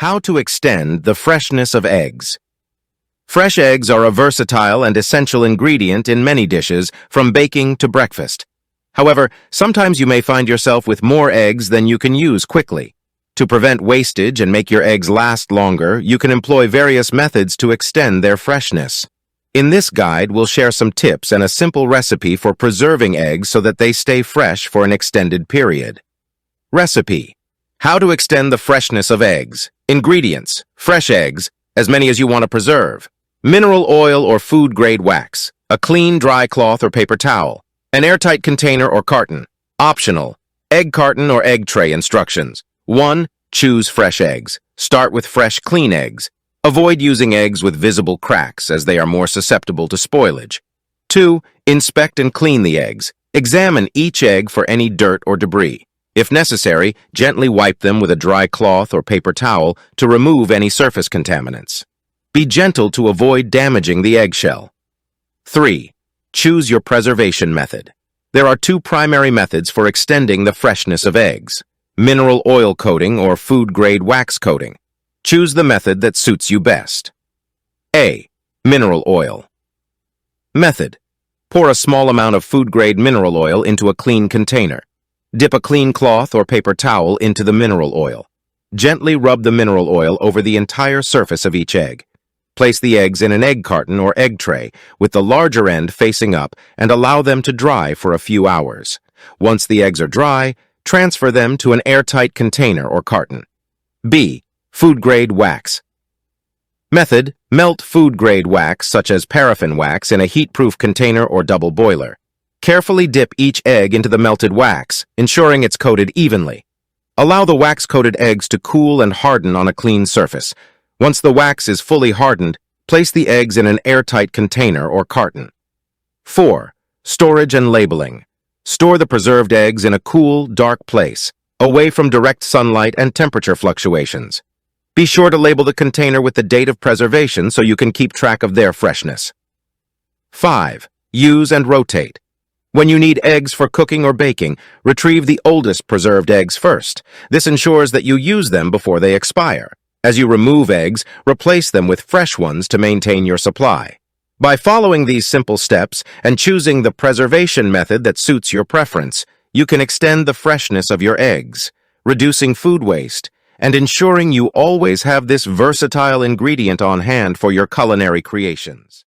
How to extend the freshness of eggs. Fresh eggs are a versatile and essential ingredient in many dishes, from baking to breakfast. However, sometimes you may find yourself with more eggs than you can use quickly. To prevent wastage and make your eggs last longer, you can employ various methods to extend their freshness. In this guide, we'll share some tips and a simple recipe for preserving eggs so that they stay fresh for an extended period. Recipe: how to extend the freshness of eggs. Ingredients: fresh eggs, as many as you want to preserve. Mineral oil or food-grade wax. A clean, dry cloth or paper towel. An airtight container or carton. Optional: egg carton or egg tray instructions. 1. Choose fresh eggs. Start with fresh, clean eggs. Avoid using eggs with visible cracks, as they are more susceptible to spoilage. 2. Inspect and clean the eggs. Examine each egg for any dirt or debris. If necessary, gently wipe them with a dry cloth or paper towel to remove any surface contaminants. Be gentle to avoid damaging the eggshell. 3. Choose your preservation method. There are two primary methods for extending the freshness of eggs: mineral oil coating or food-grade wax coating. Choose the method that suits you best. A. Mineral oil. Method: pour a small amount of food-grade mineral oil into a clean container. Dip a clean cloth or paper towel into the mineral oil. Gently rub the mineral oil over the entire surface of each egg. Place the eggs in an egg carton or egg tray with the larger end facing up and allow them to dry for a few hours. Once the eggs are dry, transfer them to an airtight container or carton. B. Food-grade wax. Method: melt food-grade wax such as paraffin wax in a heat-proof container or double boiler. Carefully dip each egg into the melted wax, ensuring it's coated evenly. Allow the wax-coated eggs to cool and harden on a clean surface. Once the wax is fully hardened, place the eggs in an airtight container or carton. 4. Storage and labeling. Store the preserved eggs in a cool, dark place, away from direct sunlight and temperature fluctuations. Be sure to label the container with the date of preservation so you can keep track of their freshness. 5. Use and rotate. When you need eggs for cooking or baking, retrieve the oldest preserved eggs first. This ensures that you use them before they expire. As you remove eggs, replace them with fresh ones to maintain your supply. By following these simple steps and choosing the preservation method that suits your preference, you can extend the freshness of your eggs, reducing food waste, and ensuring you always have this versatile ingredient on hand for your culinary creations.